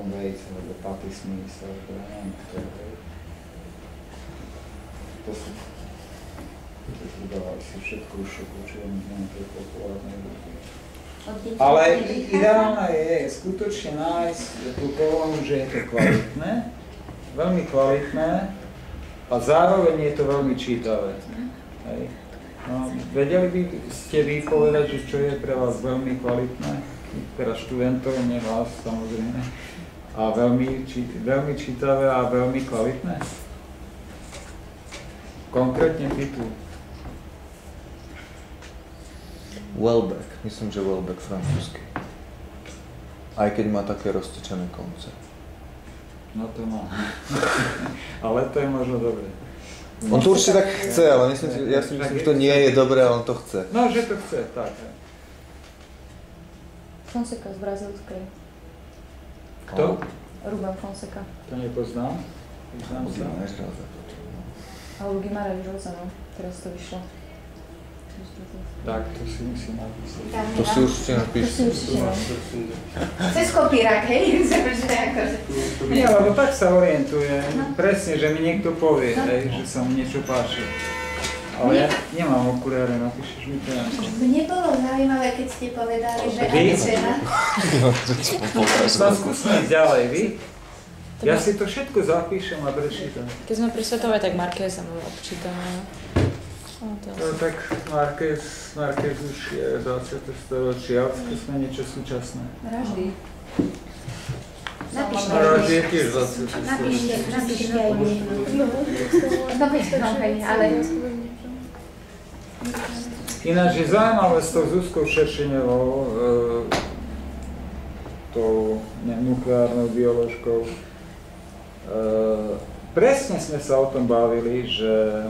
Tom Waits, alebo Patti Smith, alebo ja neviem, kto je. To sú dávali si všetko už učujem nejaké populárne ľudí. Ale ideálne je skutočne nájsť tú kolónu, že je to kvalitné, veľmi kvalitné a zároveň je to veľmi čítavé. Hej. No, vedeli by ste vy povedať, že čo je pre vás veľmi kvalitné? Teda študentov, nie vás samozrejme. A veľmi čítavé a veľmi kvalitné? Konkrétne titul. Welbeck, myslím, že Welbeck francúzsky. Aj keď má také roztečené konce. No to má. Ale to je možno dobré. On to určite tak chce, ale ja si myslím, že to nie je dobré, ale on to chce. No, že to chce, tak. Fonseca z brazilskej. Kto? Ruben Fonseca. To nepoznám. Poznám sa. Alebo Guimarães Rosa, no. Teraz to vyšlo. Tak, to si musím napísať. To si určite napíšte. Cez kopírák, hej? Nie, lebo tak sa orientuje. Presne, že mi niekto povie, že sa mu niečo páči. Ale ja nemám okuliare, napíšeš mi to nejako. Mne bolo zaujímavé, keď ste povedali, že ani žena. Skúsme ísť ďalej, vy? Ja si to všetko zapíšem a prečítam. Keď sme pri Svetovej, tak Marqueza máme občítané. No tak Marquez už je 20. storočie, ale skúsme niečo súčasné. Raždy. Raždy je tiež 20. Napíšte aj meno. No, ale... Ináč je zaujímavé s tou Zuzkou Šeršeňovou, tou nukleárnou bioložkou. Presne sme sa o tom bavili, že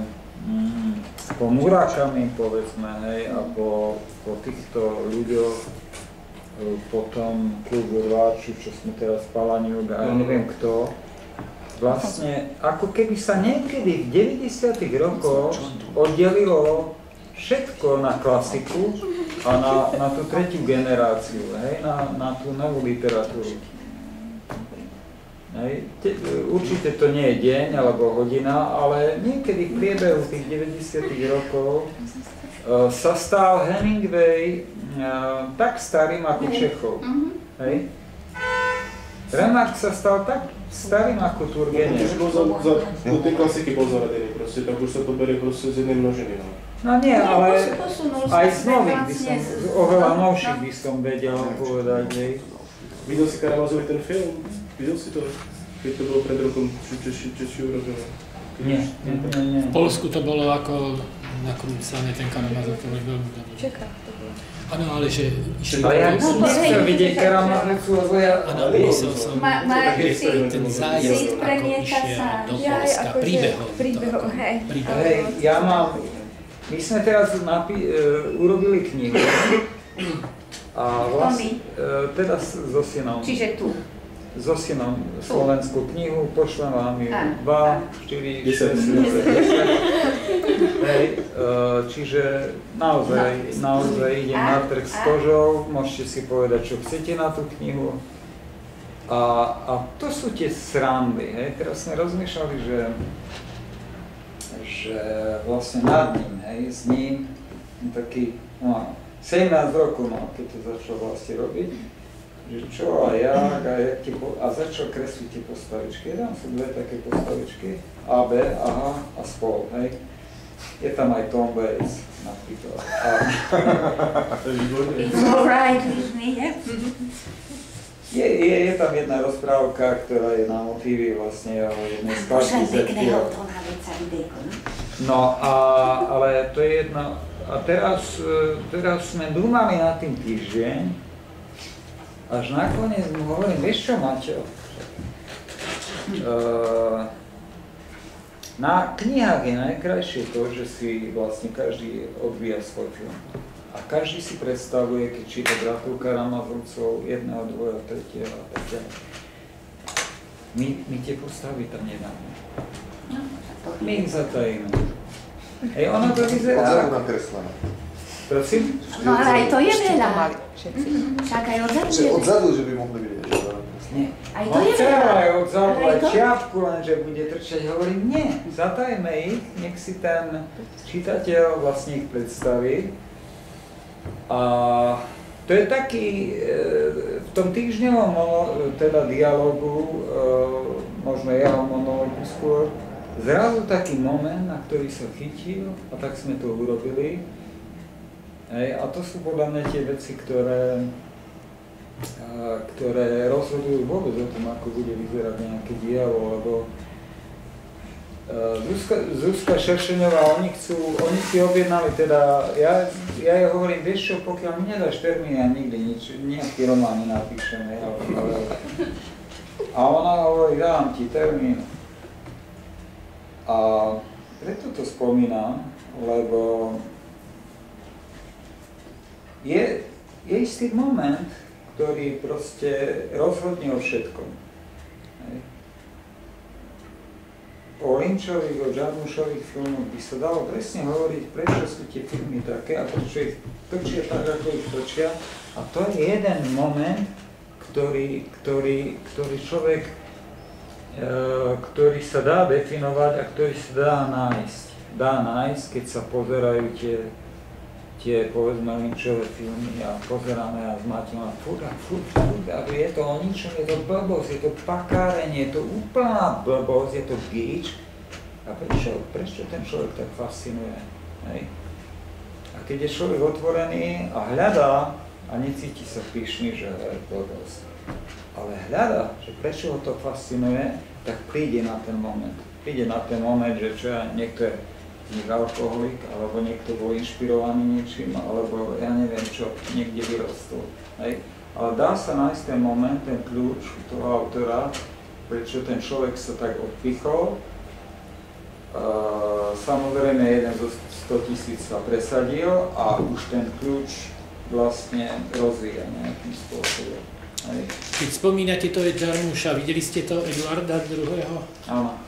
po Murakami, povedzme, hej, a po týchto ľuďoch, potom klubu Rváču, čo sme teraz Palaniuk a ja neviem kto, vlastne ako keby sa niekedy v 90. rokoch oddelilo všetko na klasiku a na tú tretiu generáciu, hej, na tú novú literatúru. Hej. Určite to nie je deň alebo hodina, ale niekedy v priebehu tých 90. rokov sa stal Hemingway tak starým ako Čechov. Hej. Remarque sa stal tak starým ako Turgenev. Do tej klasiky bol zaradený, proste, tak už sa to berie proste z jednej množiny. No nie, ale aj z nových by som, oveľa novších by som vedel povedať, hej. Videl si Karamazový ten film? Videl si to? Keď to bolo pred rokom, Češi urobili? Nie. V Polsku to bolo ako nakrúcané, ten Karamazov, to bolo veľmi dobré. Čeká to bolo. Áno, ale že išli... Ale ja som chcel vidieť Karamazovcu, lebo ja... Áno, myslel som, ten zájazd, ako išiel do Polska, príbehov. Hej, ja mám... My sme teraz urobili knihu. A vlastne, teda so synom. Čiže tu. So synom slovenskú knihu, pošlem vám ju 2, 4, 6, 7, 10. Hej, čiže naozaj idem na trh s kožou, môžete si povedať, čo chcete na tú knihu. A to sú tie srandy, hej. Teraz sme rozmýšľali, že vlastne nad ním, hej, s ním taký, 17 rokov mal, keď to začal vlastne robiť, že čo a jak a začal kresliť tie postavičky. Tam sú dve také postavičky, A, B, aha a spol, hej. Je tam aj Tom Waits napríklad. It's alright with me, yeah? Je tam jedna rozprávka, ktorá je na motívy vlastne o jednej skladby Zetkyho. No ale to je jedno. A teraz sme dúmali nad tým týždeň, až nakoniec mu hovorím, vieš čo, Maťo? Na knihách je najkrajšie to, že si vlastne každý odvíja svoj film. A každý si predstavuje, keď číta Bratov Karamazovcov, jedného, druhého, tretieho a tak ďalej. My tie postavy tam nedáme. My ich zatajíme. Hej, ono to vyzerá... Odzadu nakreslené. Prosím? No ale aj to je veľa. Však aj odzadu je veľa. Odzadu, že by mohli vidieť. Nie. A Aj to On je chcel veľa. aj odzalovať Aj to? čiapku, lenže bude trčať. Hovorím, nie, zatajme ich, nech si ten čitateľ vlastne ich predstaví. A to je taký, v tom týždňovom teda dialogu, možno jeho monológu skôr, zrazu taký moment, na ktorý sa chytil, a tak sme to urobili. A to sú podľa mňa tie veci, ktoré rozhodujú vôbec o tom, ako bude vyzerať nejaké dielo, lebo Zuzka Šeršeňová, oni si objednali teda, ja jej hovorím, vieš čo, pokiaľ mi nedáš termín, ja nikdy nejaký román nenapíšem, a ona hovorí, dám ti termín. A preto to spomínam, lebo je istý moment, ktorý proste rozhodne o všetkom. O Lynčových, o Jarmušových filmoch by sa dalo presne hovoriť, prečo sú tie filmy také a prečo ich točia tak, ako ich točia. A to je jeden moment, ktorý človek, ktorý sa dá definovať a ktorý sa dá nájsť. Dá nájsť, keď sa pozerajú tie povedzme Lynčové filmy a pozeráme a zmátima furt, je to o ničom, je to blbosť, je to pakárenie, je to úplná blbosť, je to gíč. A prečo ten človek tak fascinuje? Hej? A keď je človek otvorený a hľadá a necíti sa pyšný, že je blbosť, ale hľadá, že prečo ho to fascinuje, tak príde na ten moment. Príde na ten moment, že niekto je alkoholik, alebo niekto bol inšpirovaný niečím, alebo ja neviem čo, niekde vyrostol. Hej. Ale dá sa nájsť ten moment, ten kľúč toho autora, prečo ten človek sa tak odpichol. Samozrejme, jeden zo 100 000 sa presadil a už ten kľúč vlastne rozvíja nejakým spôsobom. Hej. Keď spomínate to je Jarmuša, videli ste to Eduarda II.? Áno.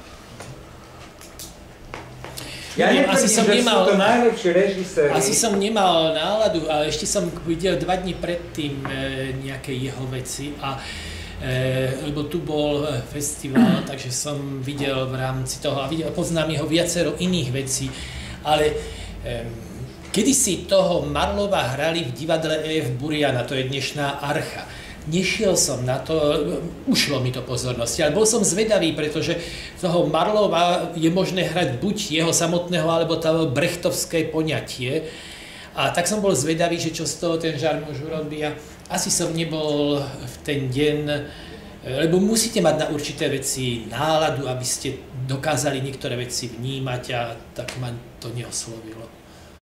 Ja neviem, netvrdím, že sú to najlepší režiséri. Asi som nemal náladu, ale ešte som videl 2 dni predtým nejaké jeho veci, lebo tu bol festival, takže som videl v rámci toho a poznám jeho viacero iných vecí, ale kedysi toho Marlova hrali v divadle E.F. Buriana, to je dnešná Archa. Nešiel som na to, ušlo mi to pozornosti, ale bol som zvedavý, pretože toho Marlova je možné hrať buď jeho samotného, alebo to brechtovské poňatie. A tak som bol zvedavý, že čo z toho ten Jarmuš urobí. Asi som nebol v ten deň, lebo musíte mať na určité veci náladu, aby ste dokázali niektoré veci vnímať a tak ma to neoslovilo.